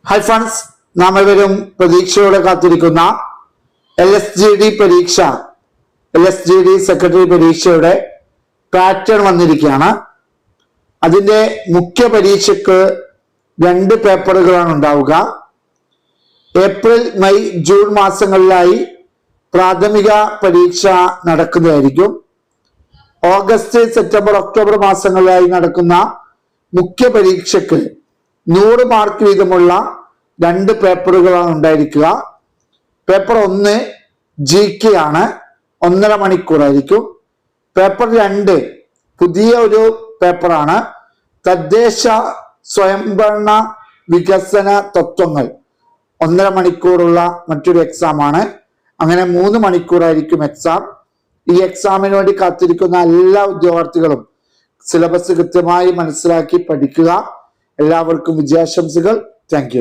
Hi friends, നാം ഇവരും പ്രതീക്ഷയോടെ കാത്തിരിക്കുന്ന LSGD പരീക്ഷ, LSGD സെക്രട്ടറി പരീക്ഷയുടെ പാറ്റേൺ വന്നിരിക്കുകയാണ്. അതിന്റെ മുഖ്യ പരീക്ഷയ്ക്ക് 2 പേപ്പറുകളാണ് ഉണ്ടാവുക. ഏപ്രിൽ, മെയ്, ജൂൺ മാസങ്ങളിലായി പ്രാഥമിക പരീക്ഷ നടക്കുന്നതായിരിക്കും. ഓഗസ്റ്റ്, സെപ്റ്റംബർ, ഒക്ടോബർ മാസങ്ങളിലായി നടക്കുന്ന മുഖ്യ പരീക്ഷയ്ക്ക് 100 മാർക്ക് വീതമുള്ള 2 പേപ്പറുകളാണ് ഉണ്ടായിരിക്കുക. പേപ്പർ 1 GK ആണ്, 1.5 മണിക്കൂറായിരിക്കും. പേപ്പർ 2 പുതിയ ഒരു പേപ്പറാണ്, തദ്ദേശ സ്വയംഭരണ വികസന തത്വങ്ങൾ. 1.5 മണിക്കൂറുള്ള മറ്റൊരു എക്സാം ആണ്. അങ്ങനെ 3 മണിക്കൂറായിരിക്കും എക്സാം. ഈ എക്സാമിന് വേണ്ടി കാത്തിരിക്കുന്ന എല്ലാ ഉദ്യോഗാർത്ഥികളും സിലബസ് കൃത്യമായി മനസ്സിലാക്കി പഠിക്കുക. എല്ലാവർക്കും വിജയാശംസകൾ. Thank you.